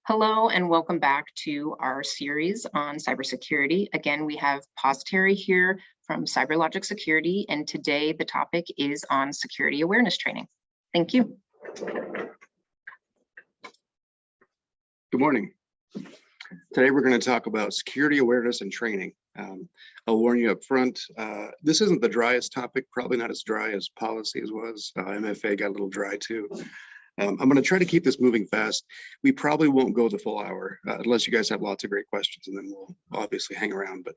Hello and welcome back to our series on cybersecurity. Again, we have Positary here from CyberLogic Security, and today the topic is on security awareness training. Thank you. Good morning. Today we're going to talk about security awareness and training. I'll warn you up front, this isn't the driest topic, probably not as dry as policies was. MFA got a little dry too. I'm going to try to keep this moving fast. We probably won't go the full hour unless you guys have lots of great questions, and then we'll obviously hang around. But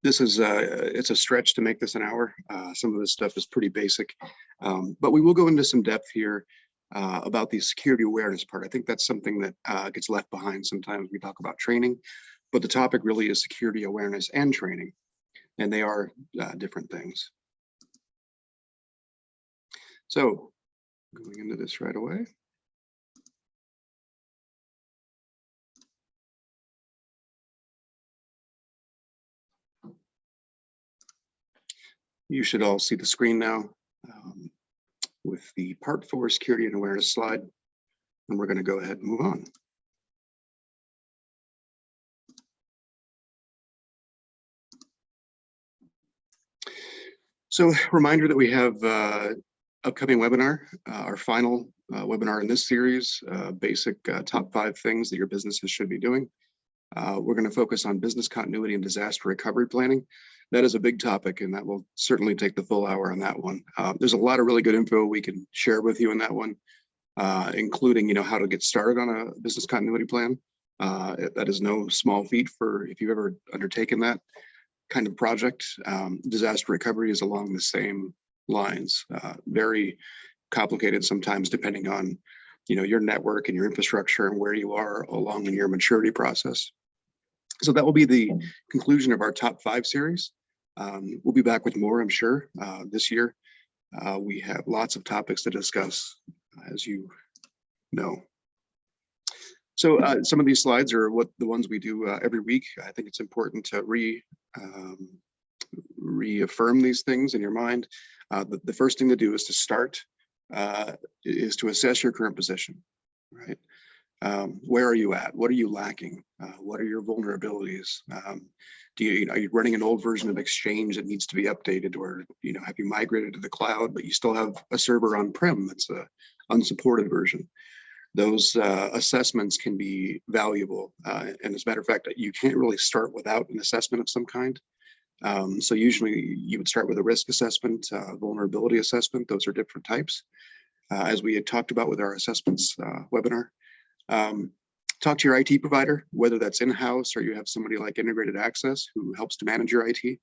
this is it's a stretch to make this an hour. Some of this stuff is pretty basic, but we will go into some depth here about the security awareness part. I think that's something that gets left behind sometimes. We talk about training, but the topic really is security awareness and training, and they are different things. So going into this right away. You should all see the screen now with the Part 4 security and awareness slide, and we're going to go ahead and move on. So reminder that we have upcoming webinar, our final webinar in this series, basic top 5 things that your businesses should be doing. We're going to focus on business continuity and disaster recovery planning. That is a big topic, and that will certainly take the full hour on that one. There's a lot of really good info we can share with you in that one, including how to get started on a business continuity plan. That is no small feat for if you've ever undertaken that kind of project. Disaster recovery is along the same lines, very complicated sometimes depending on your network and your infrastructure and where you are along in your maturity process. So that will be the conclusion of our top 5 series. We'll be back with more, I'm sure, this year. We have lots of topics to discuss, as you know. So some of these slides are the ones we do every week. I think it's important to reaffirm these things in your mind. The first thing to do is to start, is to assess your current position, right? Where are you at? What are you lacking? What are your vulnerabilities? Are you running an old version of Exchange that needs to be updated, or have you migrated to the cloud, but you still have a server on-prem that's a unsupported version? Those assessments can be valuable, and as a matter of fact, you can't really start without an assessment of some kind. So usually you would start with a risk assessment, vulnerability assessment. Those are different types. As we had talked about with our assessments webinar, talk to your IT provider, whether that's in-house or you have somebody like Integrated Access who helps to manage your IT.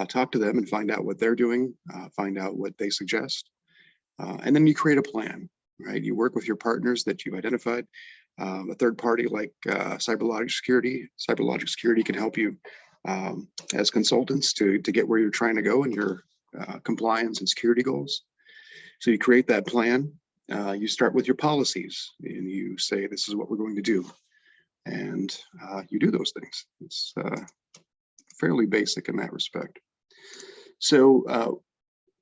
Talk to them and find out what they're doing, find out what they suggest. And then you create a plan, right? You work with your partners that you've identified. A third party like CyberLogic Security. CyberLogic Security can help you as consultants to get where you're trying to go in your compliance and security goals. So you create that plan, you start with your policies, and you say, this is what we're going to do. And you do those things. It's fairly basic in that respect. So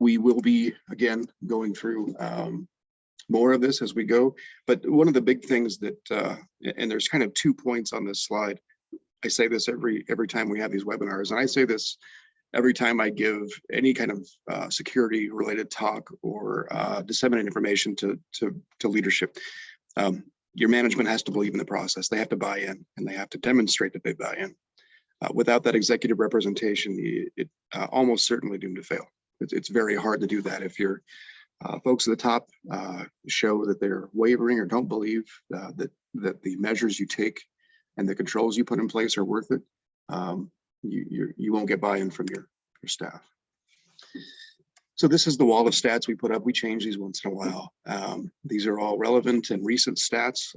we will be, again, going through more of this as we go. But one of the big things that, and there's kind of 2 points on this slide. I say this every time we have these webinars, and I say this every time I give any kind of security related talk or disseminate information to leadership. Your management has to believe in the process. They have to buy in, and they have to demonstrate that they buy in. Without that executive representation, it almost certainly doomed to fail. It's very hard to do that if your folks at the top show that they're wavering or don't believe that the measures you take and the controls you put in place are worth it. You won't get buy-in from your staff. So this is the wall of stats we put up. We change these once in a while. These are all relevant and recent stats.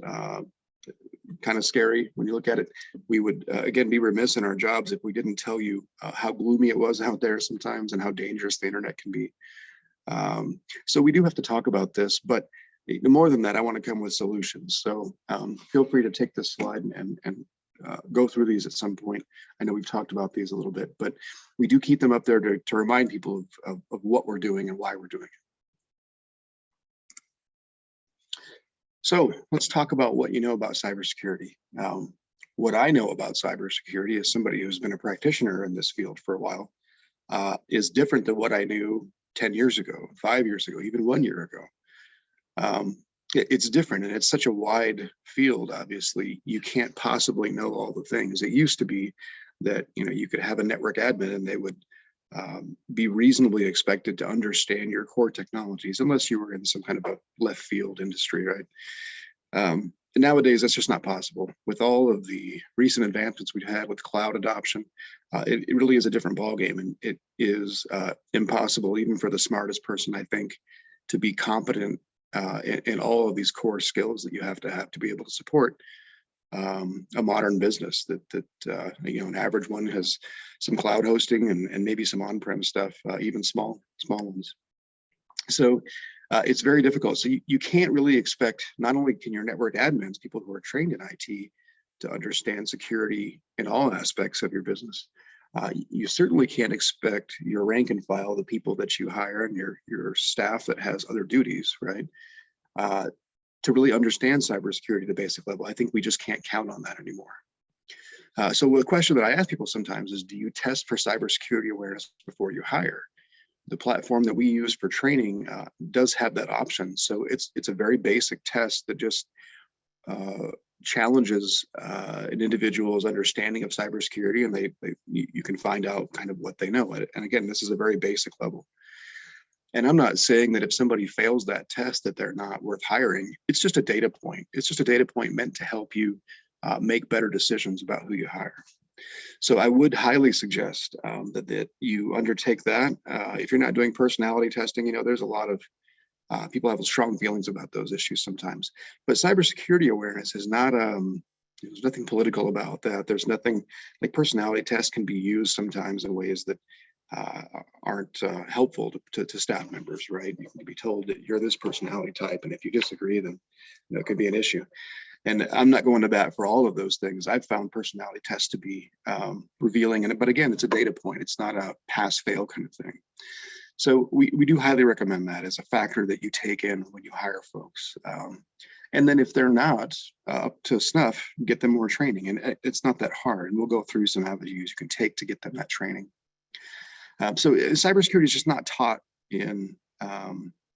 Kind of scary when you look at it. We would, again, be remiss in our jobs if we didn't tell you how gloomy it was out there sometimes and how dangerous the internet can be. So we do have to talk about this, but more than that, I want to come with solutions. So feel free to take this slide and go through these at some point. I know we've talked about these a little bit, but we do keep them up there to remind people of what we're doing and why we're doing it. So let's talk about what you know about cybersecurity. What I know about cybersecurity as somebody who's been a practitioner in this field for a while is different than what I knew 10 years ago, 5 years ago, even 1 year ago. It's different, and it's such a wide field. Obviously, you can't possibly know all the things. It used to be that you could have a network admin and they would be reasonably expected to understand your core technologies, unless you were in some kind of a left field industry, right? And nowadays, that's just not possible. With all of the recent advancements we've had with cloud adoption, it really is a different ballgame, and it is impossible, even for the smartest person, I think, to be competent in all of these core skills that you have to be able to support a modern business. That an average one has some cloud hosting and maybe some on-prem stuff, even small ones. So it's very difficult. So you can't really expect, not only can your network admins, people who are trained in IT, to understand security in all aspects of your business. You certainly can't expect your rank and file, the people that you hire, and your staff that has other duties, right, to really understand cybersecurity at the basic level. I think we just can't count on that anymore. So the question that I ask people sometimes is, do you test for cybersecurity awareness before you hire? The platform that we use for training does have that option. So it's a very basic test that just challenges an individual's understanding of cybersecurity, and you can find out kind of what they know. And again, this is a very basic level. And I'm not saying that if somebody fails that test that they're not worth hiring. It's just a data point. It's just a data point meant to help you make better decisions about who you hire. So I would highly suggest that you undertake that. If you're not doing personality testing, there's a lot of people have strong feelings about those issues sometimes. But cybersecurity awareness is not, there's nothing political about that. There's nothing, like, personality tests can be used sometimes in ways that aren't helpful to staff members, right? You can be told that you're this personality type, and if you disagree, then it could be an issue. And I'm not going to bat for all of those things. I've found personality tests to be revealing, but again, it's a data point. It's not a pass-fail kind of thing. So we do highly recommend that as a factor that you take in when you hire folks. And then if they're not up to snuff, get them more training. And it's not that hard. And we'll go through some avenues you can take to get them that training. So cybersecurity is just not taught in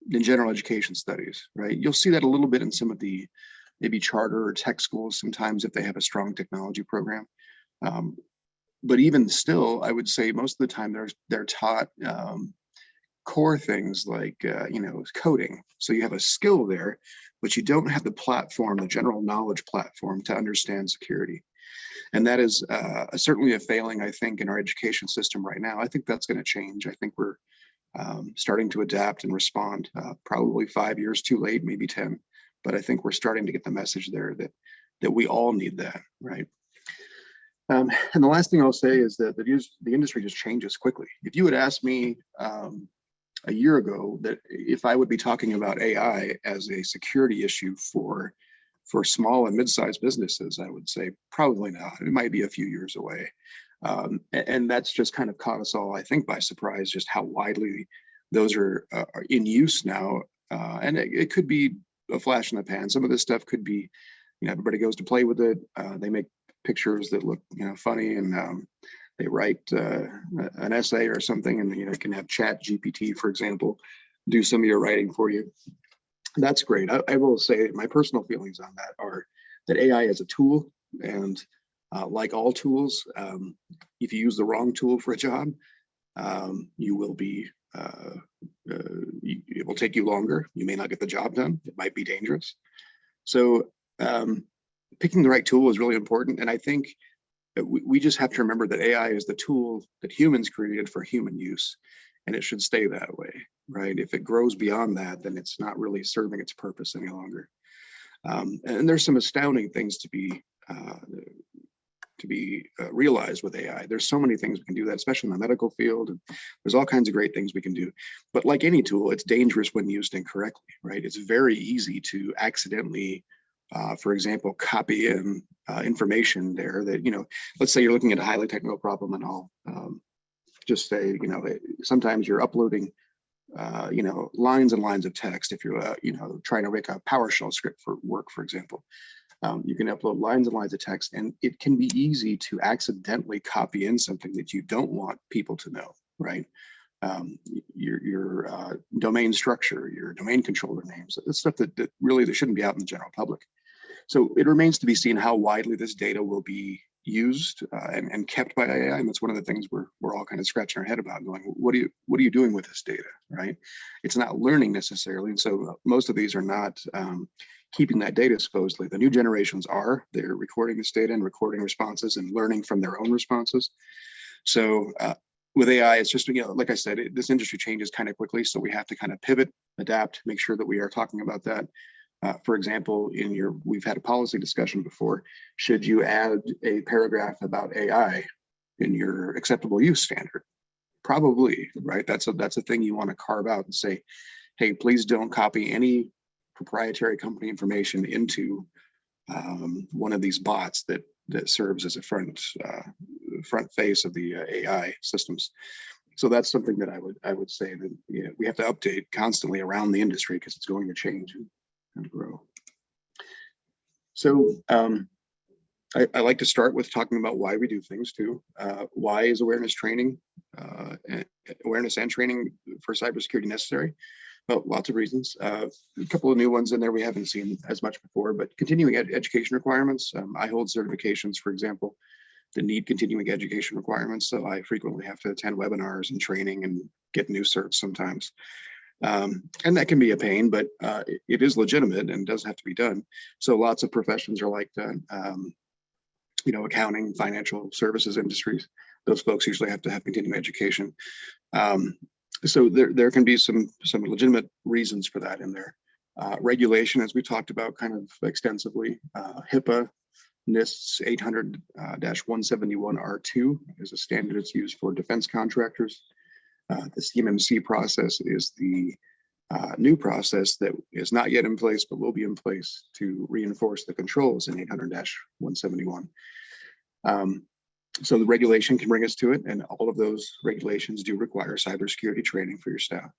general education studies, right? You'll see that a little bit in some of the maybe charter or tech schools sometimes if they have a strong technology program. But even still, I would say most of the time they're taught core things like coding. So you have a skill there, but you don't have the platform, the general knowledge platform, to understand security. And that is certainly a failing, I think, in our education system right now. I think that's going to change. I think we're starting to adapt and respond, probably 5 years too late, maybe 10. But I think we're starting to get the message there that we all need that, right? And the last thing I'll say is that the industry just changes quickly. If you had asked me a year ago that if I would be talking about AI as a security issue for small and mid-sized businesses, I would say probably not. It might be a few years away. And that's just kind of caught us all, I think, by surprise, just how widely those are in use now. And it could be a flash in the pan. Some of this stuff could be, everybody goes to play with it. They make pictures that look, funny, and they write an essay or something, and you can have Chat GPT, for example, do some of your writing for you. That's great. I will say my personal feelings on that are that AI is a tool, and like all tools, if you use the wrong tool for a job, you will be it will take you longer. You may not get the job done. It might be dangerous. So picking the right tool is really important. And I think we just have to remember that AI is the tool that humans created for human use, and it should stay that way, right? If it grows beyond that, then it's not really serving its purpose any longer. And there's some astounding things to be realized with AI. There's so many things we can do that, especially in the medical field. And there's all kinds of great things we can do. But like any tool, it's dangerous when used incorrectly, right? It's very easy to accidentally, for example, copy in information there that, let's say you're looking at a highly technical problem, and I'll just say, sometimes you're uploading lines and lines of text. If you're, trying to make a PowerShell script for work, for example, you can upload lines and lines of text, and it can be easy to accidentally copy in something that you don't want people to know, right? Your domain structure, your domain controller names, that's stuff that really that shouldn't be out in the general public. So it remains to be seen how widely this data will be used and kept by AI. And that's one of the things we're all kind of scratching our head about, going, what are you doing with this data, right? It's not learning necessarily. And so most of these are not keeping that data supposedly. The new generations are. They're recording this data and recording responses and learning from their own responses. So with AI, it's just, like I said, this industry changes kind of quickly. So we have to kind of pivot, adapt, make sure that we are talking about that. For example, we've had a policy discussion before. Should you add a paragraph about AI in your acceptable use standard? Probably, right? That's a thing you want to carve out and say, hey, please don't copy any proprietary company information into one of these bots that serves as a front face of the AI systems. So that's something that I would say that we have to update constantly around the industry, because it's going to change and grow. So I like to start with talking about why we do things too. Why is awareness and training for cybersecurity necessary? Well, lots of reasons. A couple of new ones in there we haven't seen as much before, but continuing education requirements. I hold certifications, for example, that need continuing education requirements. So I frequently have to attend webinars and training and get new certs sometimes. And that can be a pain, but it is legitimate and does have to be done. So lots of professions are like that. Accounting, financial services industries, those folks usually have to have continuing education. So there can be some legitimate reasons for that in there. Regulation, as we talked about kind of extensively, HIPAA, NIST's 800-171R2 is a standard that's used for defense contractors. The CMMC process is the new process that is not yet in place, but will be in place to reinforce the controls in 800-171. So the regulation can bring us to it, and all of those regulations do require cybersecurity training for your staff.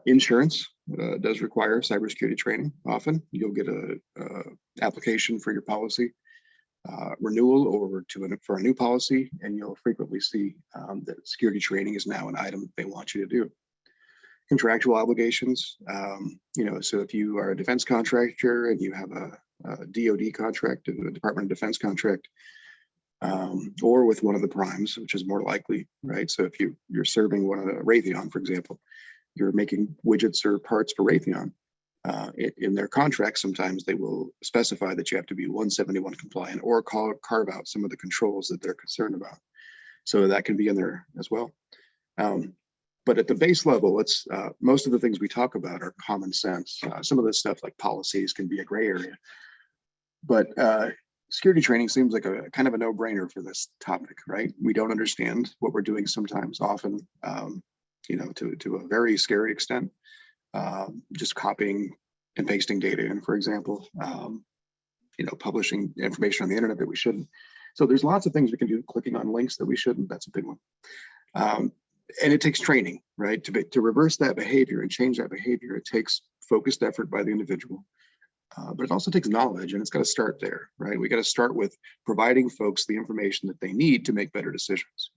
Insurance does require cybersecurity training. Often you'll get a application for your policy renewal or for a new policy, and you'll frequently see that security training is now an item that they want you to do. Contractual obligations, so if you are a defense contractor and you have a DoD contract, a Department of Defense contract, or with one of the primes, which is more likely, right? So if you're serving one of the Raytheon, for example, you're making widgets or parts for Raytheon. In their contracts, sometimes they will specify that you have to be 171 compliant or carve out some of the controls that they're concerned about. So that can be in there as well. But at the base level, it's most of the things we talk about are common sense. Some of this stuff like policies can be a gray area, but security training seems like a kind of a no-brainer for this topic, right? We don't understand what we're doing sometimes, often, to a very scary extent. Just copying and pasting data in, for example, publishing information on the internet that we shouldn't. So there's lots of things we can do, clicking on links that we shouldn't. That's a big one. And it takes training, right? To reverse that behavior and change that behavior, it takes focused effort by the individual. But it also takes knowledge, and it's got to start there, right? We got to start with providing folks the information that they need to make better decisions.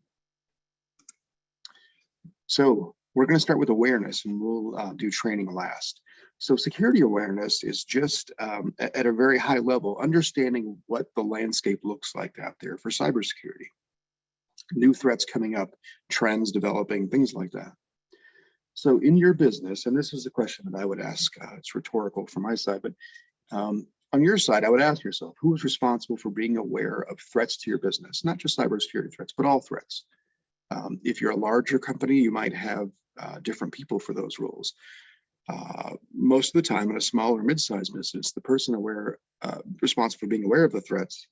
So we're going to start with awareness, and we'll do training last. So security awareness is just at a very high level, understanding what the landscape looks like out there for cybersecurity. New threats coming up, trends developing, things like that. So in your business, and this is a question that I would ask, it's rhetorical from my side, but on your side, I would ask yourself, who is responsible for being aware of threats to your business? Not just cybersecurity threats, but all threats. If you're a larger company, you might have different people for those roles. Most of the time in a small or mid-sized business, the person responsible for being aware of the threats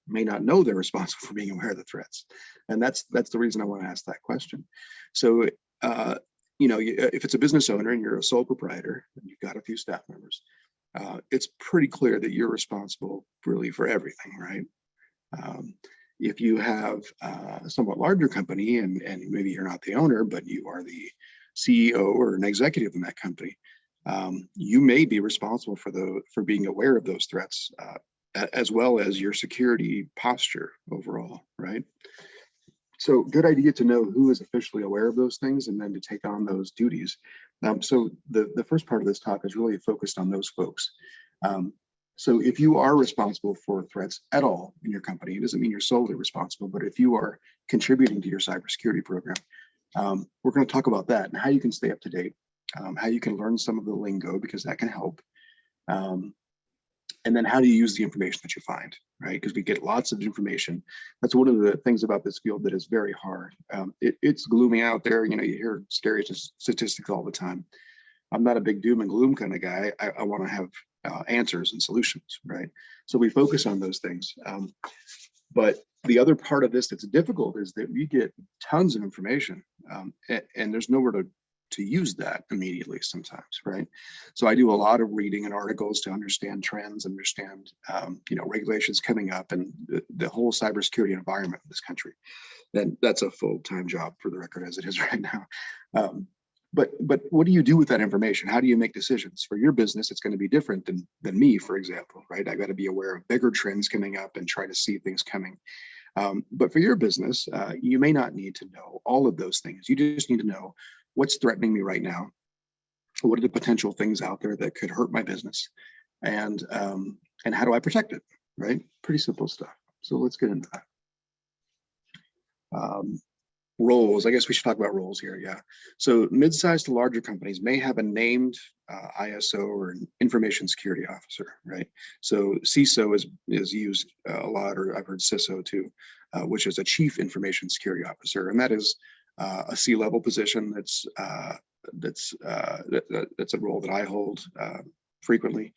may not know they're responsible for being aware of the threats. And that's the reason I want to ask that question. So, if it's a business owner and you're a sole proprietor and you've got a few staff members, it's pretty clear that you're responsible really for everything, right? If you have a somewhat larger company and maybe you're not the owner, but you are the CEO or an executive in that company, you may be responsible for being aware of those threats, as well as your security posture overall, right? So good idea to know who is officially aware of those things and then to take on those duties. So the first part of this talk is really focused on those folks. So if you are responsible for threats at all in your company, it doesn't mean you're solely responsible, but if you are contributing to your cybersecurity program, we're going to talk about that and how you can stay up to date, how you can learn some of the lingo, because that can help. And then how do you use the information that you find, right? Because we get lots of information. That's one of the things about this field that is very hard. It's gloomy out there. You know, you hear scary statistics all the time. I'm not a big doom and gloom kind of guy. I want to have answers and solutions, right? So we focus on those things. But the other part of this that's difficult is that we get tons of information, and there's nowhere to use that immediately sometimes, right? So I do a lot of reading and articles to understand trends, understand regulations coming up, and the whole cybersecurity environment in this country. And that's a full-time job, for the record, as it is right now. But what do you do with that information? How do you make decisions? For your business, it's going to be different than me, for example, right? I got to be aware of bigger trends coming up and try to see things coming. But for your business, you may not need to know all of those things. You just need to know what's threatening me right now. What are the potential things out there that could hurt my business, and how do I protect it? Right? Pretty simple stuff. So let's get into that. Roles. I guess we should talk about roles here. Yeah. So mid-sized to larger companies may have a named ISO or an information security officer, right? So CISO is used a lot, or I've heard CISO too, which is a chief information security officer, and that is a C-level position. That's a role that I hold frequently.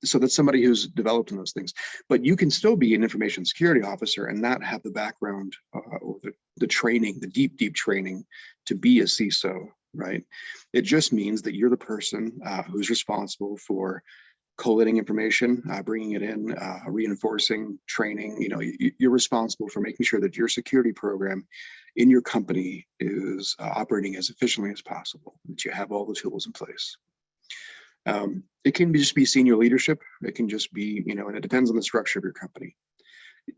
So that's somebody who's developed in those things. But you can still be an information security officer and not have the background or the training, the deep training to be a CISO, right? It just means that you're the person who's responsible for collating information, bringing it in, reinforcing, training. You know, you're responsible for making sure that your security program in your company is operating as efficiently as possible, that you have all the tools in place. It can just be senior leadership. It can just be, and it depends on the structure of your company.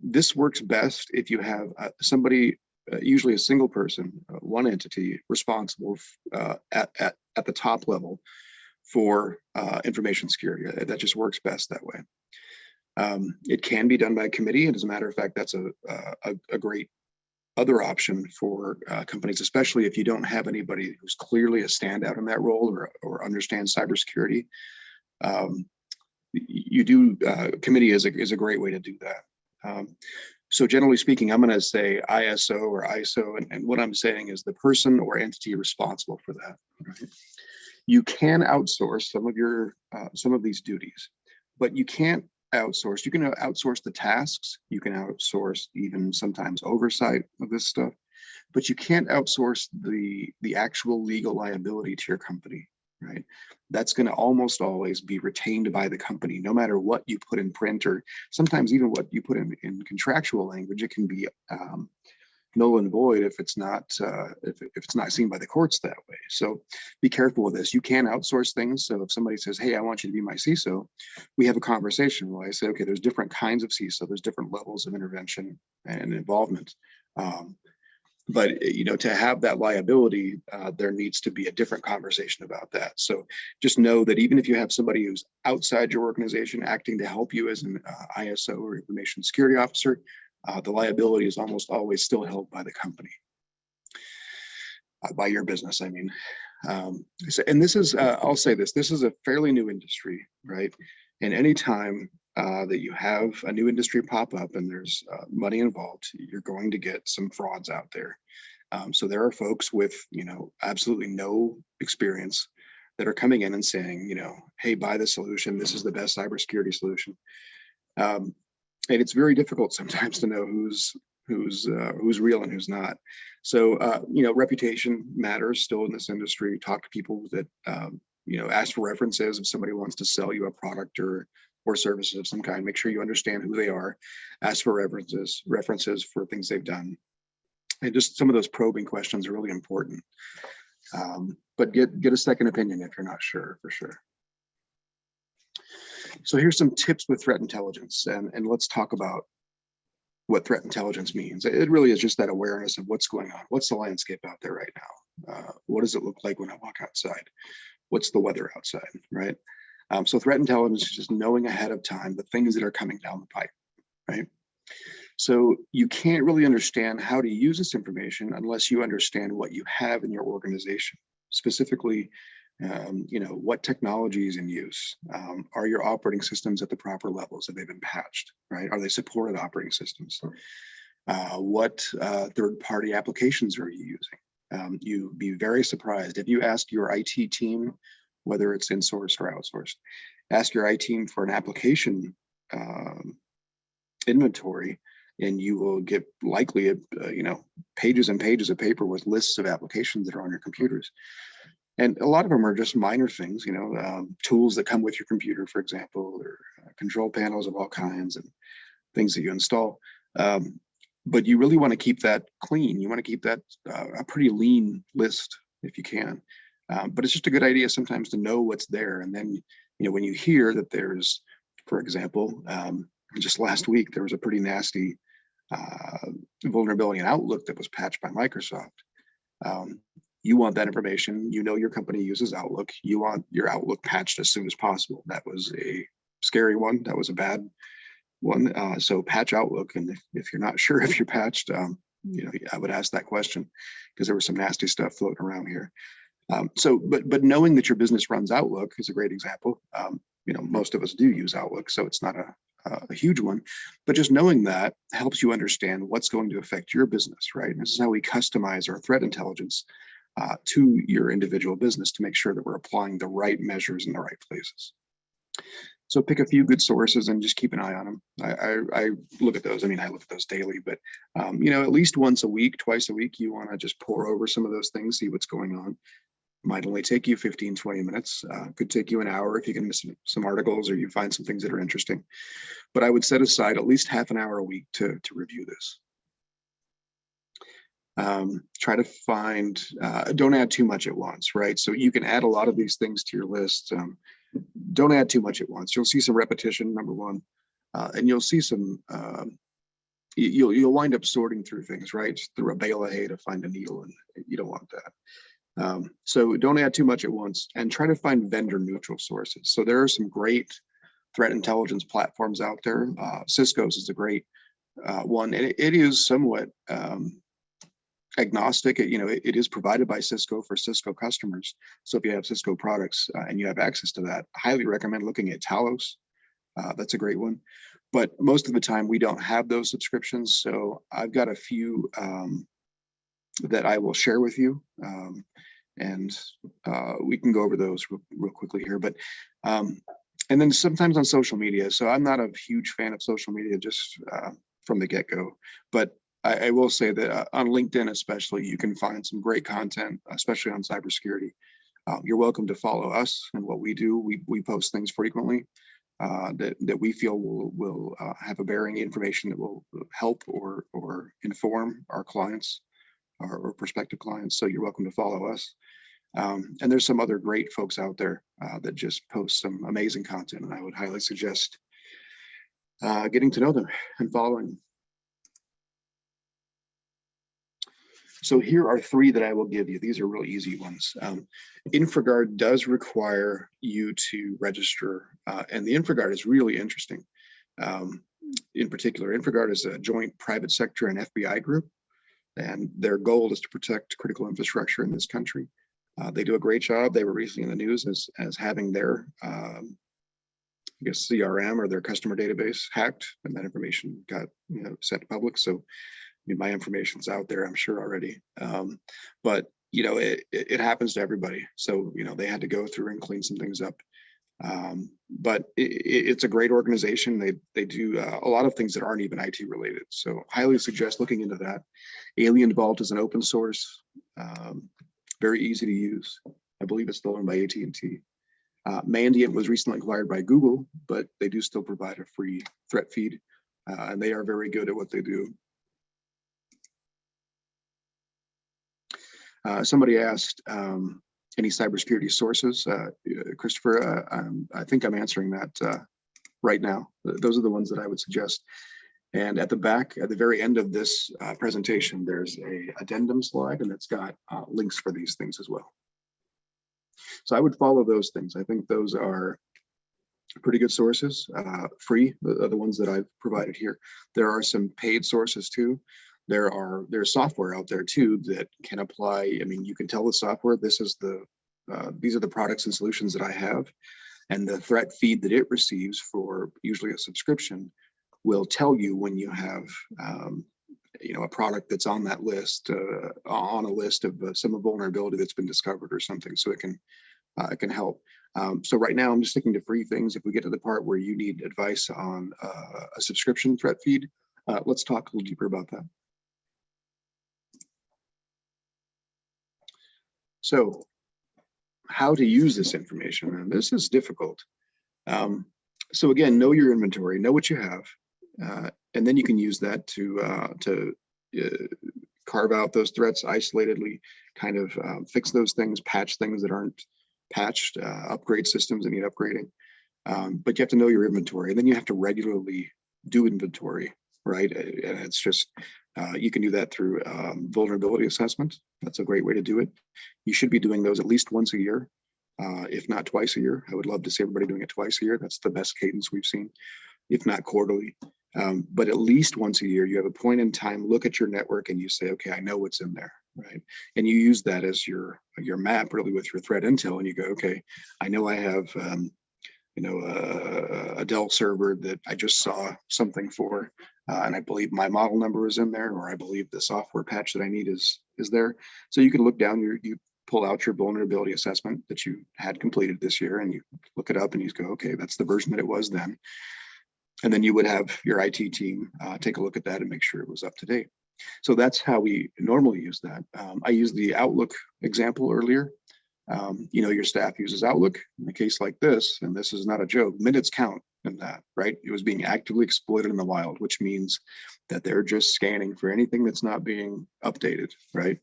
This works best if you have somebody, usually a single person, one entity responsible at the top level for information security. That just works best that way. It can be done by committee, and as a matter of fact, that's a great other option for companies, especially if you don't have anybody who's clearly a standout in that role or understands cybersecurity. Committee is a great way to do that. So generally speaking, I'm going to say ISO or ISO, and what I'm saying is the person or entity responsible for that. Right? You can outsource some of these duties, but you can't outsource. You can outsource the tasks. You can outsource even sometimes oversight of this stuff, but you can't outsource the actual legal liability to your company, right? That's going to almost always be retained by the company, no matter what you put in print, or sometimes even what you put in contractual language. It can be null and void if it's not seen by the courts that way. So be careful with this. You can outsource things. So if somebody says, "Hey, I want you to be my CISO," we have a conversation where I say, "Okay, there's different kinds of CISO. There's different levels of intervention and involvement." But to have that liability, there needs to be a different conversation about that. So just know that even if you have somebody who's outside your organization acting to help you as an ISO or information security officer, the liability is almost always still held by the company, by your business, I mean. And this is, I'll say this is a fairly new industry, right? And anytime that you have a new industry pop up and there's money involved, you're going to get some frauds out there. So there are folks with, absolutely no experience that are coming in and saying, "Hey, buy the solution. This is the best cybersecurity solution." And it's very difficult sometimes to know who's real and who's not. So reputation matters still in this industry. Talk to people that ask for references if somebody wants to sell you a product or services of some kind. Make sure you understand who they are. Ask for references for things they've done, and just some of those probing questions are really important. But get a second opinion if you're not sure, for sure. So here's some tips with threat intelligence, and let's talk about what threat intelligence means. It really is just that awareness of what's going on. What's the landscape out there right now? What does it look like when I walk outside? What's the weather outside, right? So threat intelligence is just knowing ahead of time the things that are coming down the pipe, right? So you can't really understand how to use this information unless you understand what you have in your organization, specifically, what technology is in use. Are your operating systems at the proper levels? Have they been patched, right? Are they supported operating systems? What third-party applications are you using? You'd be very surprised if you ask your IT team, whether it's insourced or outsourced, ask your IT team for an application inventory, and you will get likely, pages and pages of paper with lists of applications that are on your computers. And a lot of them are just minor things, tools that come with your computer, for example, or control panels of all kinds and things that you install. But you really want to keep that clean. You want to keep that a pretty lean list if you can. But it's just a good idea sometimes to know what's there. And then, when you hear that there's, for example, just last week, there was a pretty nasty vulnerability in Outlook that was patched by Microsoft. You want that information. Your company uses Outlook. You want your Outlook patched as soon as possible. That was a scary one. That was a bad one. So patch Outlook. And if you're not sure if you're patched, I would ask that question, because there was some nasty stuff floating around here. But knowing that your business runs Outlook is a great example. Most of us do use Outlook, so it's not a huge one, but just knowing that helps you understand what's going to affect your business, right? And this is how we customize our threat intelligence to your individual business to make sure that we're applying the right measures in the right places. So pick a few good sources and just keep an eye on them. I look at those. I look at those daily, but at least once a week, twice a week, you want to just pour over some of those things, see what's going on. Might only take you 15, 20 minutes. Could take you an hour if you can miss some articles or you find some things that are interesting. But I would set aside at least half an hour a week to review this. Try to find, don't add too much at once, right? So you can add a lot of these things to your list. Don't add too much at once. You'll see some repetition, number one, and you'll see some, you'll wind up sorting through things, right? Through a bale of hay to find a needle, and you don't want that. So don't add too much at once, and try to find vendor neutral sources. So there are some great threat intelligence platforms out there. Cisco's is a great one, and it is somewhat agnostic. It is provided by Cisco for Cisco customers. So if you have Cisco products and you have access to that, I highly recommend looking at Talos. That's a great one. But most of the time we don't have those subscriptions. So I've got a few that I will share with you. And we can go over those real quickly here. But and then sometimes on social media. So I'm not a huge fan of social media just from the get-go. But I will say that on LinkedIn especially, you can find some great content, especially on cybersecurity. You're welcome to follow us and what we do. We post things frequently that we feel will have a bearing, information that will help or inform our clients or prospective clients. So you're welcome to follow us. And there's some other great folks out there that just post some amazing content, and I would highly suggest getting to know them and following them. So here are three that I will give you. These are really easy ones. InfraGard does require you to register, and the InfraGard is really interesting. In particular, InfraGard is a joint private sector and FBI group, and their goal is to protect critical infrastructure in this country. They do a great job. They were recently in the news as having their, I guess, CRM or their customer database hacked, and that information got set public. So my information's out there, I'm sure already. But it happens to everybody. So they had to go through and clean some things up. But it's a great organization. They do a lot of things that aren't even IT related. So highly suggest looking into that. Alien Vault is an open source, very easy to use. I believe it's still owned by AT&T. Mandiant was recently acquired by Google, but they do still provide a free threat feed, and they are very good at what they do. Somebody asked, any cybersecurity sources? Christopher, I think I'm answering that right now. Those are the ones that I would suggest. And at the back, at the very end of this presentation, there's a addendum slide, and it's got links for these things as well. So I would follow those things. I think those are pretty good sources, free, the ones that I've provided here. There are some paid sources too. There's software out there too that can apply. I mean, you can tell the software, this is these are the products and solutions that I have, and the threat feed that it receives for usually a subscription will tell you when you have a product that's on that list, on a list of some vulnerability that's been discovered or something, so it can help. So right now I'm just sticking to free things. If we get to the part where you need advice on a subscription threat feed, let's talk a little deeper about that. So how to use this information, and this is difficult. So again, know your inventory, know what you have, and then you can use that to carve out those threats isolatedly, kind of fix those things, patch things that aren't patched, upgrade systems that need upgrading. But you have to know your inventory, and then you have to regularly do inventory, right? And it's just, you can do that through vulnerability assessment. That's a great way to do it. You should be doing those at least once a year, if not twice a year. I would love to see everybody doing it twice a year. That's the best cadence we've seen, if not quarterly. But at least once a year, you have a point in time, look at your network and you say, okay, I know what's in there, right? And you use that as your map really with your threat intel, and you go, okay, I know I have a Dell server that I just saw something for, and I believe my model number is in there, or I believe the software patch that I need is there. So you can look down, you pull out your vulnerability assessment that you had completed this year, and you look it up and you go, okay, that's the version that it was then. And then you would have your IT team take a look at that and make sure it was up to date. So that's how we normally use that. I used the Outlook example earlier. Your staff uses Outlook. In a case like this, and this is not a joke, minutes count in that, right? It was being actively exploited in the wild, which means that they're just scanning for anything that's not being updated, right?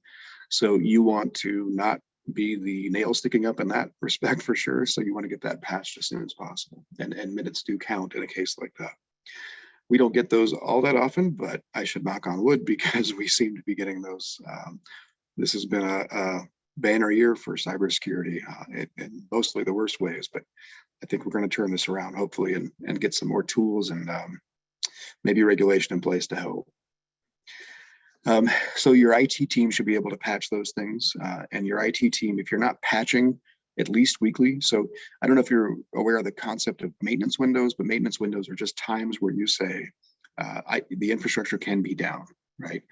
So you want to not be the nail sticking up in that respect for sure. So you want to get that patched as soon as possible. And minutes do count in a case like that. We don't get those all that often, but I should knock on wood because we seem to be getting those. This has been a banner year for cybersecurity in mostly the worst ways, but I think we're going to turn this around hopefully and get some more tools and maybe regulation in place to help. So your IT team should be able to patch those things, and your IT team, if you're not patching at least weekly. So I don't know if you're aware of the concept of maintenance windows, but maintenance windows are just times where you say the infrastructure can be down, right?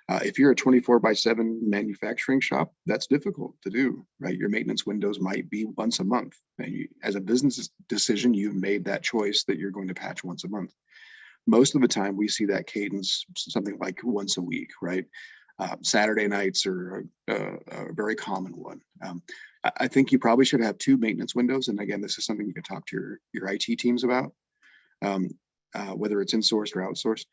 If you're a 24/7 manufacturing shop, that's difficult to do, right? Your maintenance windows might be once a month. And as a business decision, you've made that choice that you're going to patch once a month. Most of the time, we see that cadence something like once a week, right? Saturday nights are a very common one. I think you probably should have 2 maintenance windows. And again, this is something you can talk to your IT teams about, whether it's insourced or outsourced.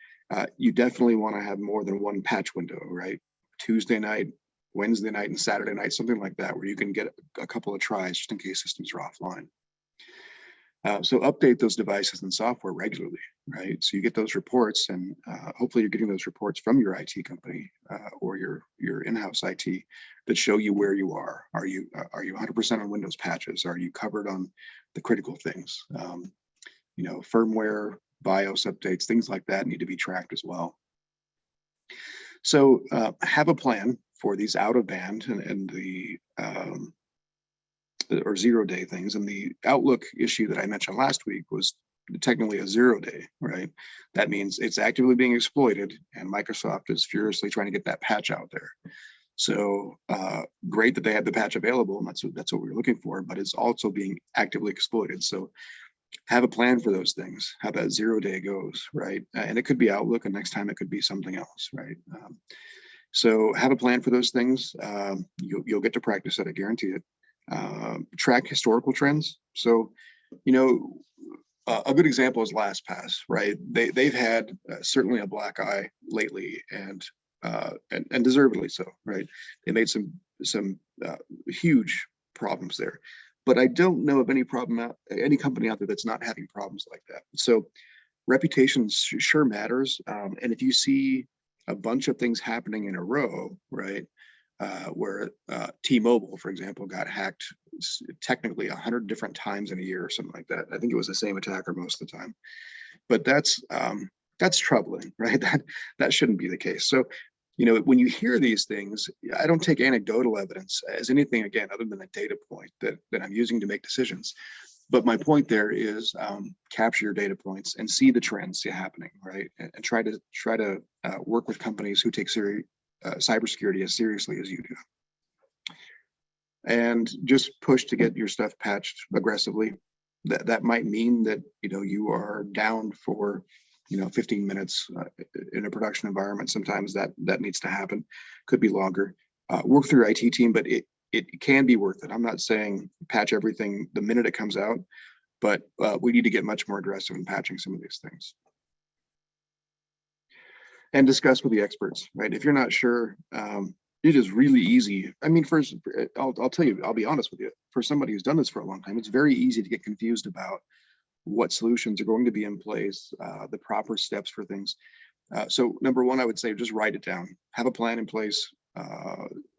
You definitely want to have more than 1 patch window, right? Tuesday night, Wednesday night, and Saturday night, something like that, where you can get a couple of tries just in case systems are offline. So update those devices and software regularly, right? So you get those reports, and hopefully you're getting those reports from your IT company or your in-house IT that show you where you are. Are you 100% on Windows patches? Are you covered on the critical things? Firmware, BIOS updates, things like that need to be tracked as well. So have a plan for these out of band and the or 0-day things. And the Outlook issue that I mentioned last week was technically a 0-day, right? That means it's actively being exploited, and Microsoft is furiously trying to get that patch out there. So great that they have the patch available, and that's what we're looking for, but it's also being actively exploited. So have a plan for those things, how that 0-day goes, right? And it could be Outlook, and next time it could be something else, right? So have a plan for those things. You'll get to practice it, I guarantee it. Track historical trends. So, a good example is LastPass, right? They've had certainly a black eye lately, and deservedly so, right? They made some some huge problems there. But I don't know of any any company out there that's not having problems like that. So reputation sure matters. And if you see a bunch of things happening in a row, right, where T-Mobile, for example, got hacked technically 100 different times in a year or something like that. I think it was the same attacker most of the time. But that's troubling, right? That shouldn't be the case. So, you know, when you hear these things, I don't take anecdotal evidence as anything, again, other than a data point that I'm using to make decisions. But my point there is capture your data points and see the trends happening, right? And try to work with companies who take cybersecurity as seriously as you do. And just push to get your stuff patched aggressively. That might mean that, you know, you are down for, you know, 15 minutes in a production environment. Sometimes that needs to happen. Could be longer. Work through your IT team, but it can be worth it. I'm not saying patch everything the minute it comes out, but we need to get much more aggressive in patching some of these things. And discuss with the experts, right? If you're not sure, it is really easy. I mean, first, I'll tell you, I'll be honest with you. For somebody who's done this for a long time, it's very easy to get confused about what solutions are going to be in place, the proper steps for things. So number one, I would say just write it down. Have a plan in place.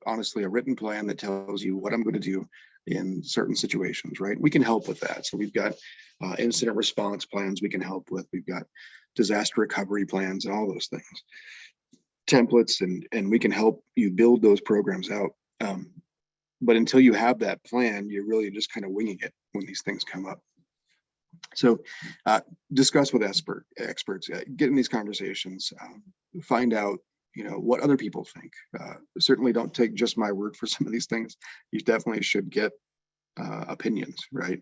Honestly, a written plan that tells you what I'm going to do in certain situations, right? We can help with that. So we've got incident response plans we can help with. We've got disaster recovery plans and all those things. Templates, and we can help you build those programs out. But until you have that plan, you're really just kind of winging it when these things come up. So discuss with experts, get in these conversations, find out, you know, what other people think. Certainly don't take just my word for some of these things. You definitely should get opinions, right?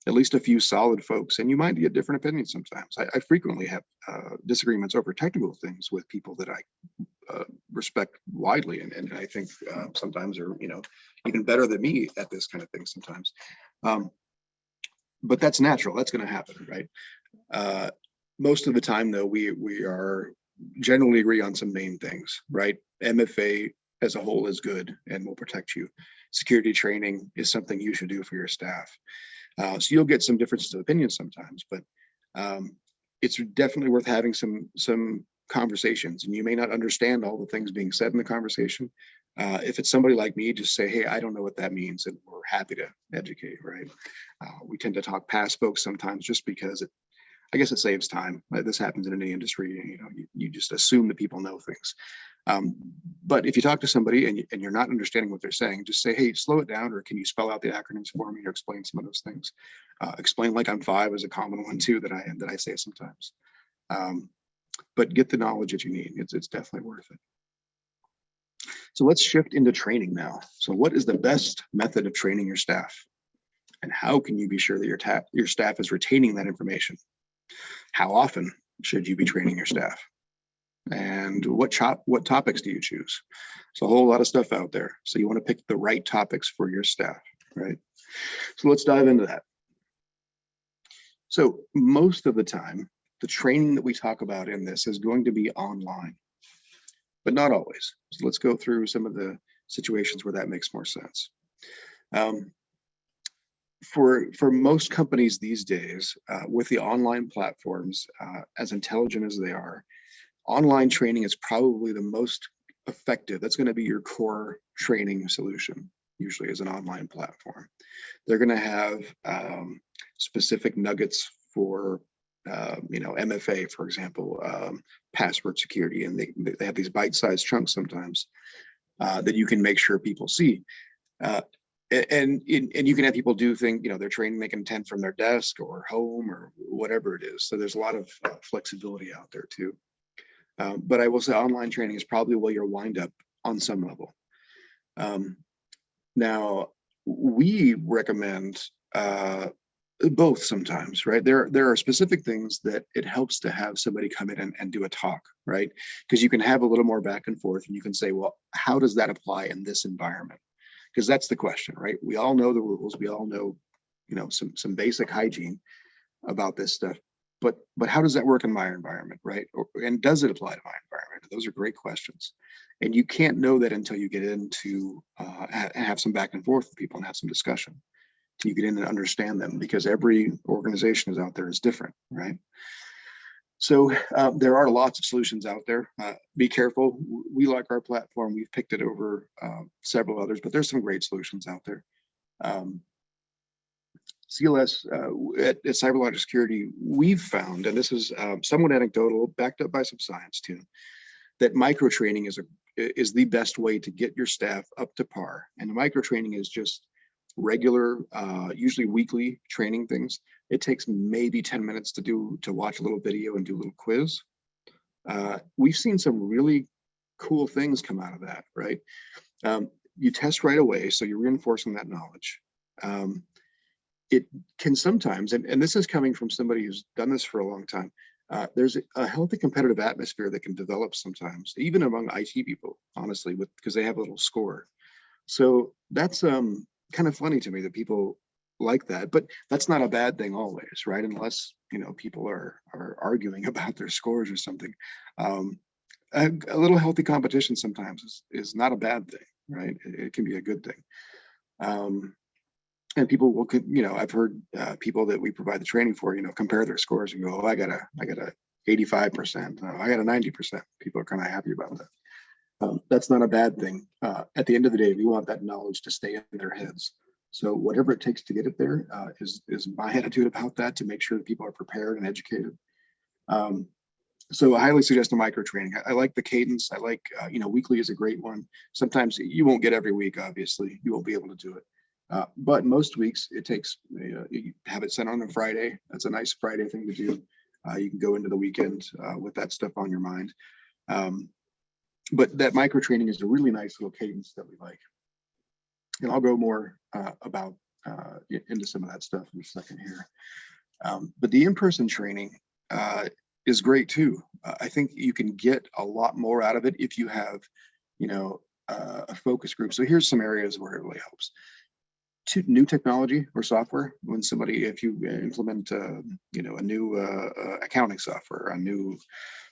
At least a few solid folks, and you might get different opinions sometimes. I frequently have disagreements over technical things with people that I respect widely, and I think sometimes are, you know, even better than me at this kind of thing sometimes. But that's natural. That's going to happen, right? Most of the time, though, we are generally agree on some main things, right? MFA as a whole is good and will protect you. Security training is something you should do for your staff. So you'll get some differences of opinion sometimes, but it's definitely worth having some conversations, and you may not understand all the things being said in the conversation. If it's somebody like me, just say, hey, I don't know what that means, and we're happy to educate, right? We tend to talk past folks sometimes just because I guess it saves time. This happens in any industry. You know, you just assume that people know things. But if you talk to somebody and you're not understanding what they're saying, just say, hey, slow it down, or can you spell out the acronyms for me, or explain some of those things? Explain like I'm five is a common one too that I say sometimes. But get the knowledge that you need. It's definitely worth it. So let's shift into training now. So what is the best method of training your staff? And how can you be sure that your staff is retaining that information? How often should you be training your staff? And what topics do you choose? So a whole lot of stuff out there. So you want to pick the right topics for your staff, right? So let's dive into that. So most of the time, the training that we talk about in this is going to be online, but not always. So let's go through some of the situations where that makes more sense. For most companies these days, with the online platforms, as intelligent as they are, online training is probably the most effective. That's going to be your core training solution, usually as an online platform. They're going to have specific nuggets for, you know, MFA, for example, password security, and they have these bite-sized chunks sometimes that you can make sure people see. And you can have people do things, you know, they're training, they can attend from their desk or home or whatever it is. So there's a lot of flexibility out there too. But I will say online training is probably where you'll wind up on some level. Now, we recommend both sometimes, right? There are specific things that it helps to have somebody come in and do a talk, right? Because you can have a little more back and forth, and you can say, well, how does that apply in this environment? Because that's the question, right? We all know the rules. We all know, you know, some basic hygiene about this stuff. but how does that work in my environment, right? And does it apply to my environment? Those are great questions. And you can't know that until you get into have some back and forth with people and have some discussion. Till you get in and understand them, because every organization is out there is different, right? So there are lots of solutions out there. Be careful. We like our platform. We've picked it over several others, but there's some great solutions out there. CLS at Cyberlogic Security, we've found, and this is somewhat anecdotal, backed up by some science too, that micro training is the best way to get your staff up to par. And the micro training is just regular, usually weekly training things. It takes maybe 10 minutes to watch a little video and do a little quiz. We've seen some really cool things come out of that, right? You test right away, so you're reinforcing that knowledge. It can sometimes, and this is coming from somebody who's done this for a long time, there's a healthy competitive atmosphere that can develop sometimes, even among IT people, honestly, because they have a little score. So that's kind of funny to me that people like that, but that's not a bad thing always, right? Unless, people are arguing about their scores or something. A little healthy competition sometimes is not a bad thing, right? It can be a good thing. And people will, I've heard people that we provide the training for, compare their scores and go, oh, I got a 85%, I got a 90%. People are kind of happy about that. That's not a bad thing. At the end of the day, we want that knowledge to stay in their heads. So whatever it takes to get it there is my attitude about that, to make sure that people are prepared and educated. So I highly suggest a micro training. I like the cadence. I like, weekly is a great one. Sometimes you won't get every week, obviously. You won't be able to do it. But most weeks it takes, you have it sent on a Friday. That's a nice Friday thing to do. You can go into the weekend with that stuff on your mind. But that micro training is a really nice little cadence that we like. And I'll go more about into some of that stuff in a second here. But the in-person training is great too. I think you can get a lot more out of it if you have, a focus group. So here's some areas where it really helps. New technology or software. If you implement, a new accounting software, a new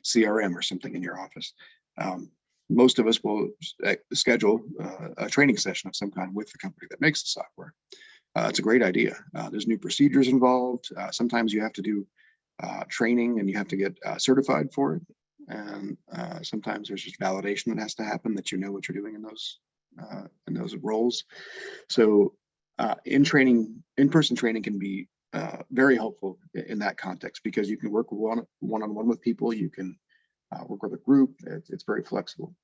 CRM or something in your office, most of us will schedule a training session of some kind with the company that makes the software. It's a great idea. There's new procedures involved. Sometimes you have to do training and you have to get certified for it. And sometimes there's just validation that has to happen, that you know what you're doing in those roles. So in-person training can be very helpful in that context, because you can work one-on-one with people. You can work with a group. It's very flexible.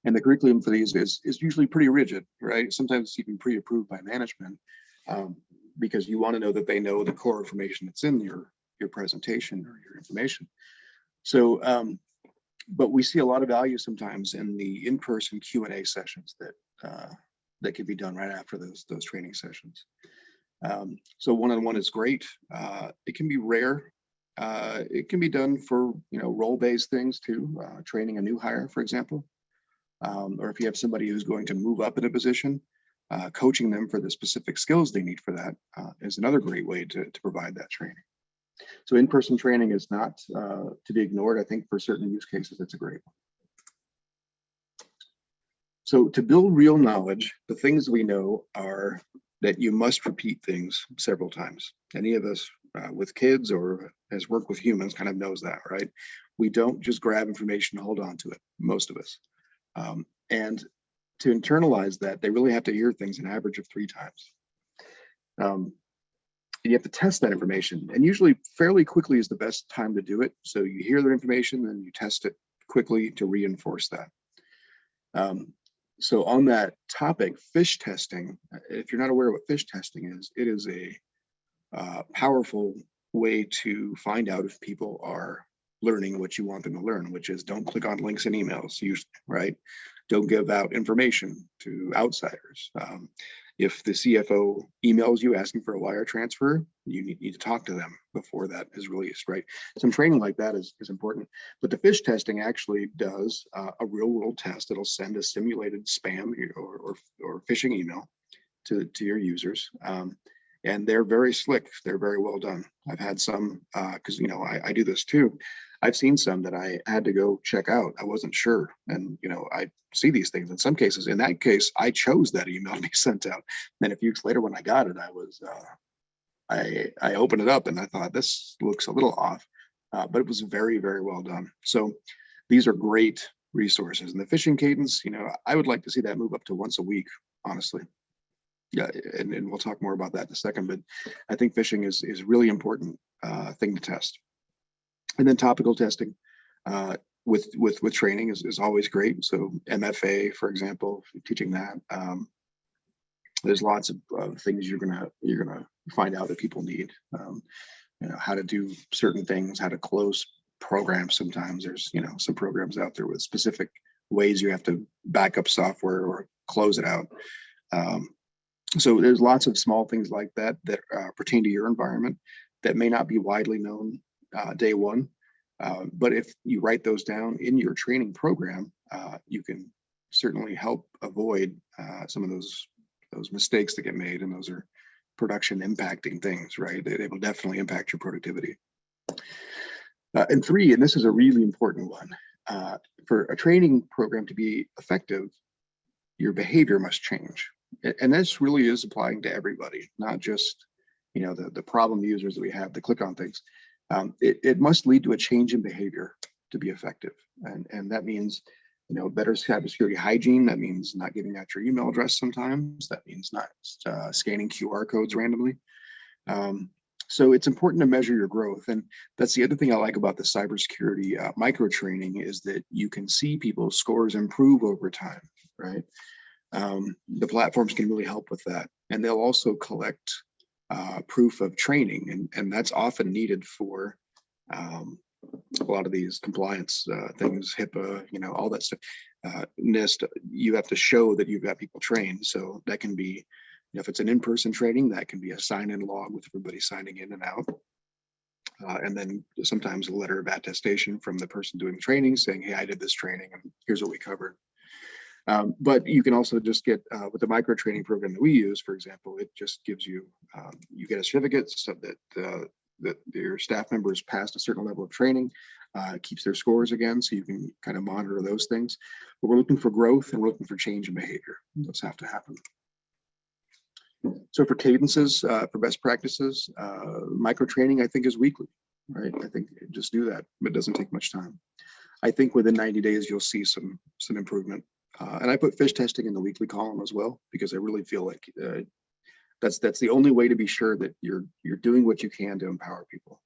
And the curriculum for these is usually pretty rigid, right? Sometimes it's even pre-approved by management, because you want to know that they know the core information that's in your presentation or your information. So, but we see a lot of value sometimes in the in-person Q&A sessions that can be done right after those training sessions. So one-on-one is great. It can be rare. It can be done for role-based things too, training a new hire, for example, or if you have somebody who's going to move up in a position, coaching them for the specific skills they need for that is another great way to provide that training. So in-person training is not to be ignored. I think for certain use cases, it's a great one. So to build real knowledge, the things we know are that you must repeat things several times. Any of us with kids or has worked with humans kind of knows that, right? We don't just grab information and hold on to it, most of us. And to internalize that, they really have to hear things an average of 3 times. And you have to test that information, and usually fairly quickly is the best time to do it. So you hear their information and you test it quickly to reinforce that. So on that topic, fish testing, if you're not aware of what fish testing is, it is a powerful way to find out if people are learning what you want them to learn, which is don't click on links in emails, usually, right? Don't give out information to outsiders. If the CFO emails you asking for a wire transfer, you need to talk to them before that is released, right? Some training like that is important. But the fish testing actually does a real world test. It'll send a simulated spam or phishing email to your users. and they're very slick. They're very well done. I've had some, because you know, I do this too. I've seen some that I had to go check out. I wasn't sure, and you know, I see these things in some cases. In that case, I chose that email to be sent out. Then a few weeks later, when I got it, I opened it up and I thought this looks a little off, but it was very, very well done. So these are great resources. And the phishing cadence, you know, I would like to see that move up to once a week, honestly. Yeah, and we'll talk more about that in a second, but I think phishing is really important thing to test. And then topical testing with training is always great. So MFA, for example, teaching that. There's lots of things you're gonna find out that people need. You know, how to do certain things, how to close programs. Sometimes there's, you know, some programs out there with specific ways you have to back up software or close it out. So there's lots of small things like that that pertain to your environment that may not be widely known day one. But if you write those down in your training program, you can certainly help avoid some of those mistakes that get made, and those are production impacting things, right? They will definitely impact your productivity. And three, and this is a really important one, for a training program to be effective, your behavior must change. And this really is applying to everybody, not just, you know, the problem users that we have that click on things. It must lead to a change in behavior to be effective. And that means, you know, better cybersecurity hygiene. That means not giving out your email address sometimes. That means not scanning QR codes randomly. So it's important to measure your growth. And that's the other thing I like about the cybersecurity micro training is that you can see people's scores improve over time, right? The platforms can really help with that. And they'll also collect proof of training. And that's often needed for a lot of these compliance things, HIPAA, you know, all that stuff. NIST, you have to show that you've got people trained. So that can be, you know, if it's an in-person training, that can be a sign-in log with everybody signing in and out. And then sometimes a letter of attestation from the person doing the training saying, hey, I did this training and here's what we covered. But you can also just get, with the micro training program that we use, for example, it just gives you, you get a certificate so that your staff members passed a certain level of training, keeps their scores again, so you can kind of monitor those things. But we're looking for growth and we're looking for change in behavior. Those have to happen. So for cadences, for best practices, micro training, I think, is weekly, right? I think just do that, but it doesn't take much time. I think within 90 days, you'll see some improvement. And I put fish testing in the weekly column as well, because I really feel like that's the only way to be sure that you're doing what you can to empower people.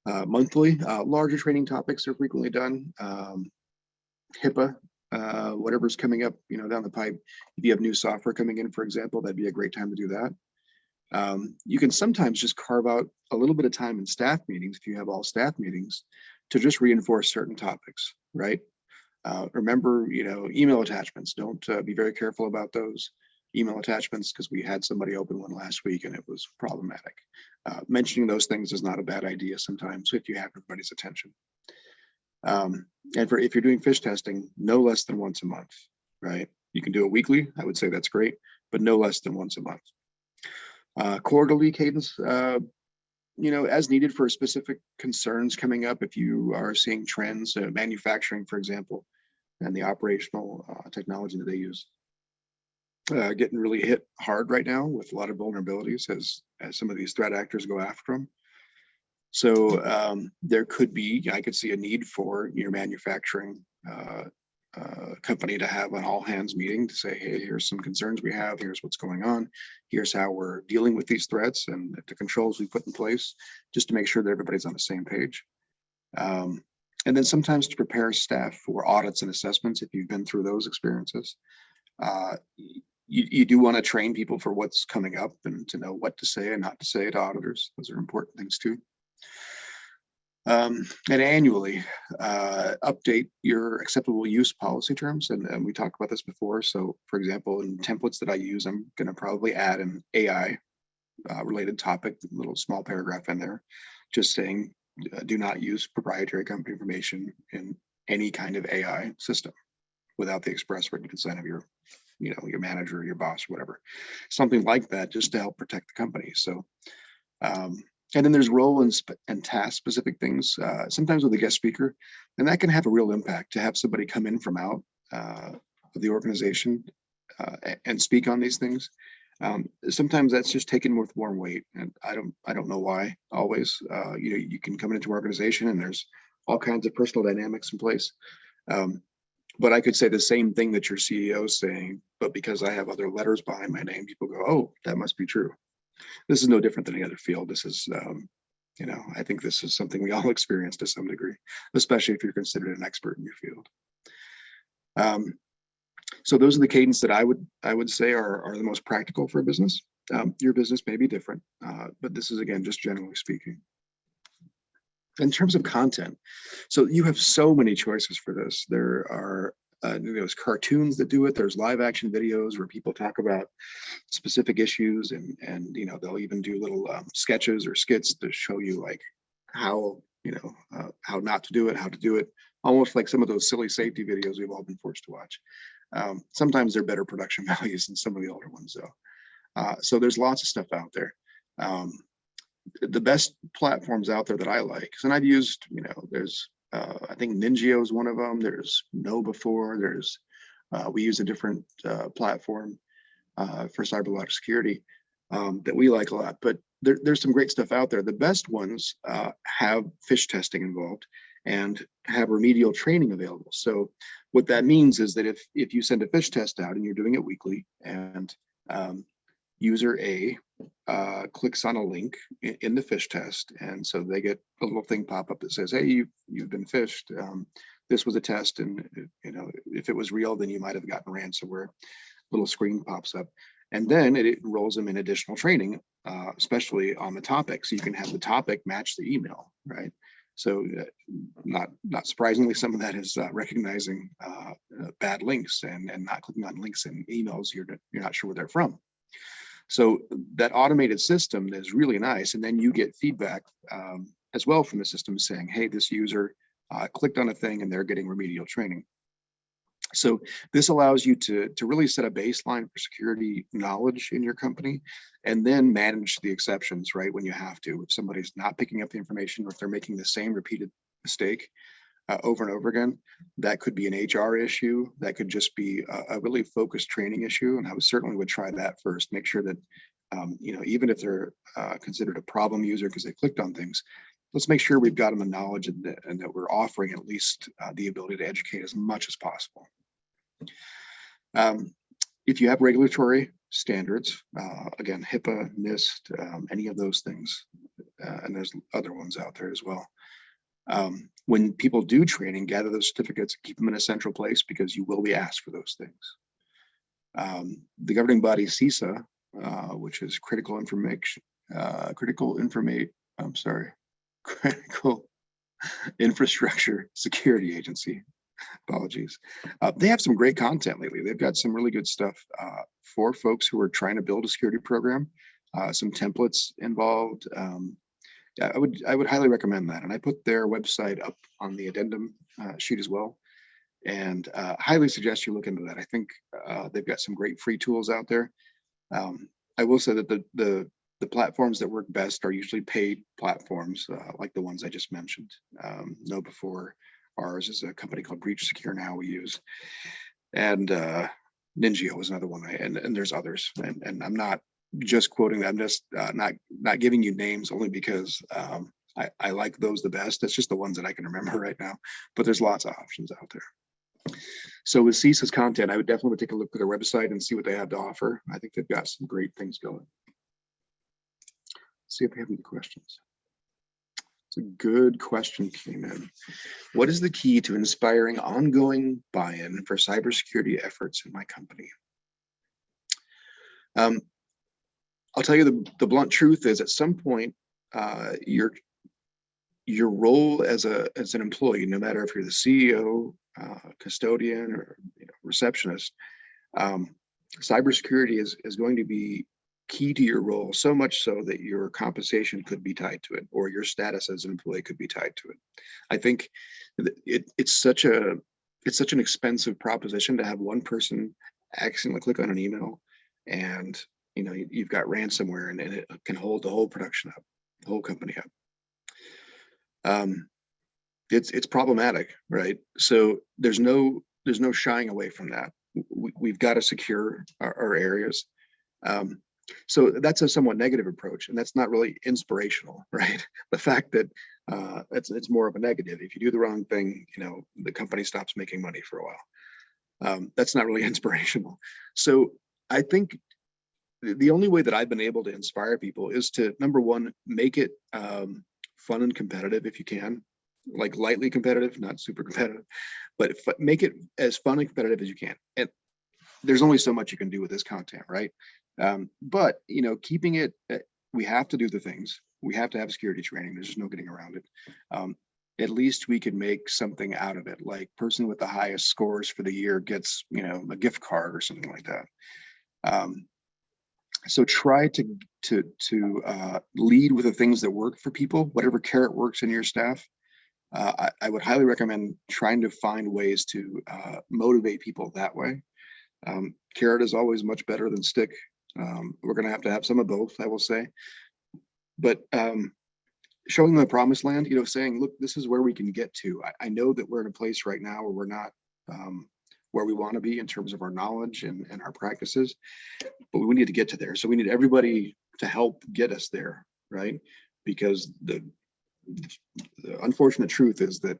Monthly, larger training topics are frequently done. HIPAA, whatever's coming up, you know, down the pipe. If you have new software coming in, for example, that'd be a great time to do that. You can sometimes just carve out a little bit of time in staff meetings, if you have all staff meetings, to just reinforce certain topics, right? Remember, you know, email attachments. Don't be very careful about those email attachments, because we had somebody open one last week and it was problematic. Mentioning those things is not a bad idea sometimes if you have everybody's attention. And if you're doing fish testing, no less than once a month, right? You can do it weekly. I would say that's great, but no less than once a month. Quarterly cadence, you know, as needed for specific concerns coming up. If you are seeing trends, manufacturing, for example, and the operational technology that they use, getting really hit hard right now with a lot of vulnerabilities as some of these threat actors go after them. So there could be, I could see a need for your manufacturing company to have an all hands meeting to say, hey, here's some concerns we have, here's what's going on, here's how we're dealing with these threats and the controls we put in place, just to make sure that everybody's on the same page. And then sometimes to prepare staff for audits and assessments, if you've been through those experiences. You do want to train people for what's coming up and to know what to say and not to say to auditors. Those are important things too. And annually, update your acceptable use policy terms. And we talked about this before. So for example, in templates that I use, I'm going to probably add an AI related topic, a little small paragraph in there, just saying, do not use proprietary company information in any kind of AI system without the express written consent of your your manager, your boss, whatever, something like that, just to help protect the company. So, and then there's role and task specific things, sometimes with a guest speaker, and that can have a real impact to have somebody come in from out of the organization and speak on these things. Sometimes that's just taken with warm weight, and I don't know why always. You can come into an organization and there's all kinds of personal dynamics in place. But I could say the same thing that your CEO is saying, but because I have other letters behind my name, people go, oh, that must be true. This is no different than any other field. This is, I think this is something we all experience to some degree, especially if you're considered an expert in your field. So those are the cadence that I would say are the most practical for a business. Your business may be different, but this is, again, just generally speaking. In terms of content, so you have so many choices for this. There are there's cartoons that do it. There's live action videos where people talk about specific issues, and they'll even do little sketches or skits to show you like how how not to do it, how to do it, almost like some of those silly safety videos we've all been forced to watch. Sometimes they're better production values than some of the older ones, though. So there's lots of stuff out there. The best platforms out there that I like, and I've used, there's I think Ningio is one of them. There's KnowBe4. There's we use a different platform for cyber security that we like a lot. But there's some great stuff out there. The best ones have phish testing involved and have remedial training available. So what that means is that if you send a phish test out and you're doing it weekly, and user A clicks on a link in the phish test, and so they get a little thing pop up that says, hey, you've been phished. This was a test, and if it was real, then you might have gotten ransomware. Little screen pops up, and then it enrolls them in additional training, especially on the topic, so you can have the topic match the email, right? So not surprisingly, some of that is recognizing bad links and not clicking on links in emails you're not sure where they're from. So that automated system is really nice, and then you get feedback as well from the system saying, hey, this user clicked on a thing and they're getting remedial training. So this allows you to really set a baseline for security knowledge in your company, and then manage the exceptions, right, when you have to. If somebody's not picking up the information, or if they're making the same repeated mistake over and over again, that could be an HR issue. That could just be a really focused training issue. And I certainly would try that first. Make sure that, even if they're considered a problem user because they clicked on things, let's make sure we've got them the knowledge and that we're offering at least the ability to educate as much as possible. If you have regulatory standards, again, HIPAA, NIST, any of those things, and there's other ones out there as well. When people do training, gather those certificates, keep them in a central place, because you will be asked for those things. The governing body CISA, which is Critical Infrastructure Security Agency. Apologies. They have some great content lately. They've got some really good stuff for folks who are trying to build a security program. Some templates involved. I would highly recommend that, and I put their website up on the addendum sheet as well, and highly suggest you look into that. I think they've got some great free tools out there. I will say that the platforms that work best are usually paid platforms, like the ones I just mentioned. KnowBe4, ours is a company called Breach Secure Now we use, and Ningio is another one, and there's others, and I'm not just quoting that. I'm just not giving you names only because I like those the best. That's just the ones that I can remember right now, but there's lots of options out there. So with CISA's content, I would definitely take a look at their website and see what they have to offer. I think they've got some great things going. Let's see if we have any questions. It's a good question came in. What is the key to inspiring ongoing buy-in for cybersecurity efforts in my company? I'll tell you the blunt truth is, at some point, your role as an employee, no matter if you're the CEO, custodian, or receptionist, cybersecurity is going to be key to your role, so much so that your compensation could be tied to it, or your status as an employee could be tied to it. I think it's such an expensive proposition to have one person accidentally click on an email, and you've got ransomware, and it can hold the whole production up, the whole company up. It's problematic, right? So there's no shying away from that. We've got to secure our areas. So that's a somewhat negative approach, and that's not really inspirational, right? The fact that it's more of a negative. If you do the wrong thing, the company stops making money for a while. That's not really inspirational. So I think the only way that I've been able to inspire people is to, number one, make it fun and competitive if you can, like lightly competitive, not super competitive, but make it as fun and competitive as you can. And there's only so much you can do with this content, right? But keeping it, we have to do the things. We have to have security training. There's just no getting around it. At least we could make something out of it. Like person with the highest scores for the year gets, a gift card or something like that. So try to lead with the things that work for people. Whatever carrot works in your staff. I would highly recommend trying to find ways to motivate people that way. Carrot is always much better than stick. We're going to have some of both, I will say. But showing them the promised land, saying, look, this is where we can get to. I know that we're in a place right now where we're not where we want to be in terms of our knowledge and our practices, but we need to get to there. So we need everybody to help get us there, right? Because the unfortunate truth is that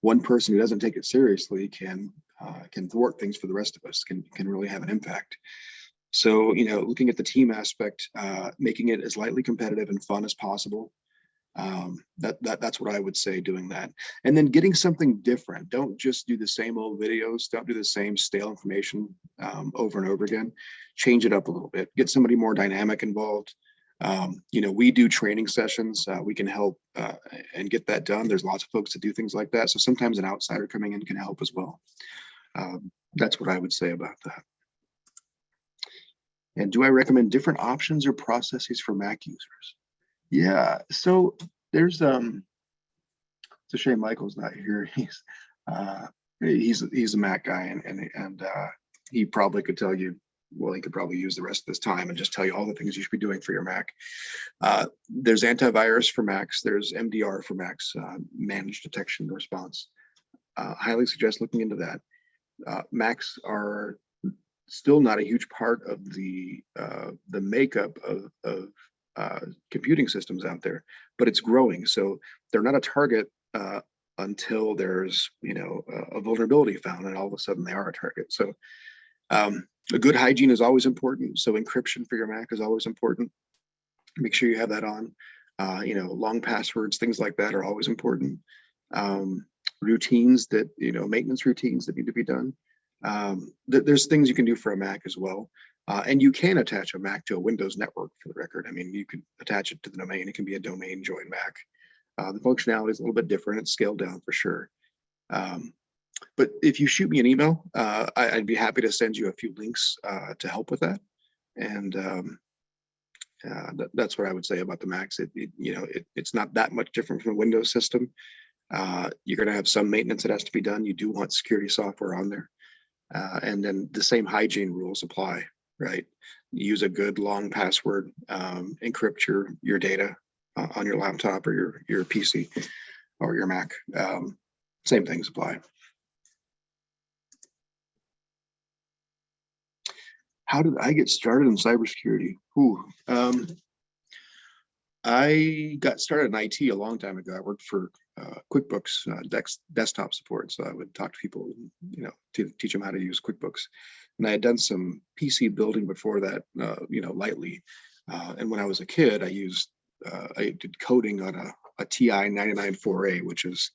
one person who doesn't take it seriously can thwart things for the rest of us, can really have an impact. So, looking at the team aspect, making it as lightly competitive and fun as possible. That's what I would say, doing that. And then getting something different. Don't just do the same old videos. Don't do the same stale information over and over again. Change it up a little bit. Get somebody more dynamic involved. We do training sessions. We can help and get that done. There's lots of folks that do things like that. So sometimes an outsider coming in can help as well. That's what I would say about that. And do I recommend different options or processes for Mac users? Yeah, so there's it's a shame Michael's not here. He's a Mac guy, and he probably could tell you, well, he could probably use the rest of this time and just tell you all the things you should be doing for your Mac. There's antivirus for Macs. There's MDR for Macs, managed detection and response. Highly suggest looking into that. Macs are still not a huge part of the makeup of computing systems out there, but it's growing. So they're not a target until there's a vulnerability found, and all of a sudden they are a target. So a good hygiene is always important. So encryption for your Mac is always important. Make sure you have that on. Long passwords, things like that are always important. Routines that, maintenance routines that need to be done. There's things you can do for a Mac as well. And you can attach a Mac to a Windows network, for the record. I mean, you can attach it to the domain. It can be a domain join Mac. The functionality is a little bit different. It's scaled down for sure. But if you shoot me an email, I'd be happy to send you a few links to help with that. And that's what I would say about the Macs. It's not that much different from a Windows system. You're going to have some maintenance that has to be done. You do want security software on there. And then the same hygiene rules apply, right? Use a good long password, encrypt your data on your laptop or your PC or your Mac. Same things apply. How did I get started in cybersecurity? I got started in IT a long time ago. I worked for QuickBooks desktop support. So I would talk to people, to teach them how to use QuickBooks. And I had done some PC building before that, lightly. And when I was a kid, I did coding on a TI 994A, which is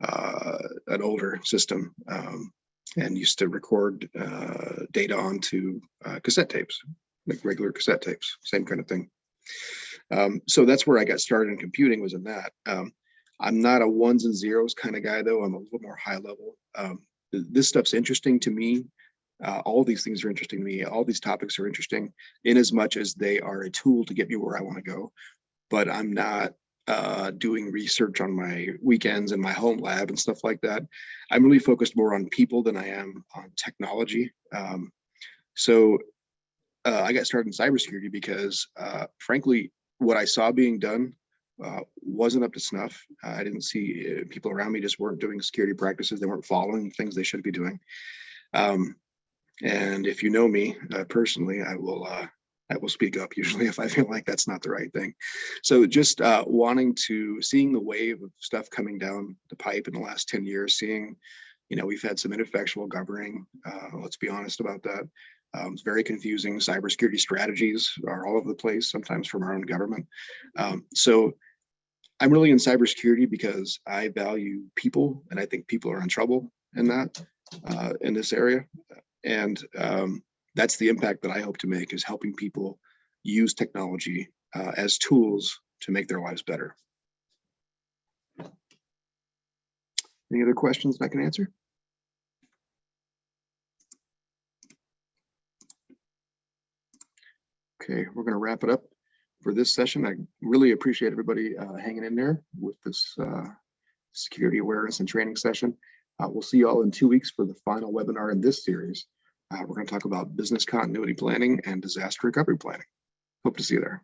an older system, and used to record data onto cassette tapes, like regular cassette tapes, same kind of thing. So that's where I got started in computing, was in that. I'm not a ones and zeros kind of guy, though. I'm a little more high level. This stuff's interesting to me. All these things are interesting to me. All these topics are interesting in as much as they are a tool to get me where I want to go. But I'm not doing research on my weekends in my home lab and stuff like that. I'm really focused more on people than I am on technology. So I got started in cybersecurity because, frankly, what I saw being done wasn't up to snuff. I didn't see people around me just weren't doing security practices. They weren't following things they should be doing. And if you know me personally, I will speak up usually if I feel like that's not the right thing. So just seeing the wave of stuff coming down the pipe in the last 10 years, seeing, we've had some ineffectual governing. Let's be honest about that. It's very confusing. Cybersecurity strategies are all over the place, sometimes from our own government. So I'm really in cybersecurity because I value people, and I think people are in trouble in that, in this area. And that's the impact that I hope to make, is helping people use technology as tools to make their lives better. Any other questions I can answer? Okay, we're going to wrap it up for this session. I really appreciate everybody hanging in there with this security awareness and training session. We'll see you all in 2 weeks for the final webinar in this series. We're going to talk about business continuity planning and disaster recovery planning. Hope to see you there.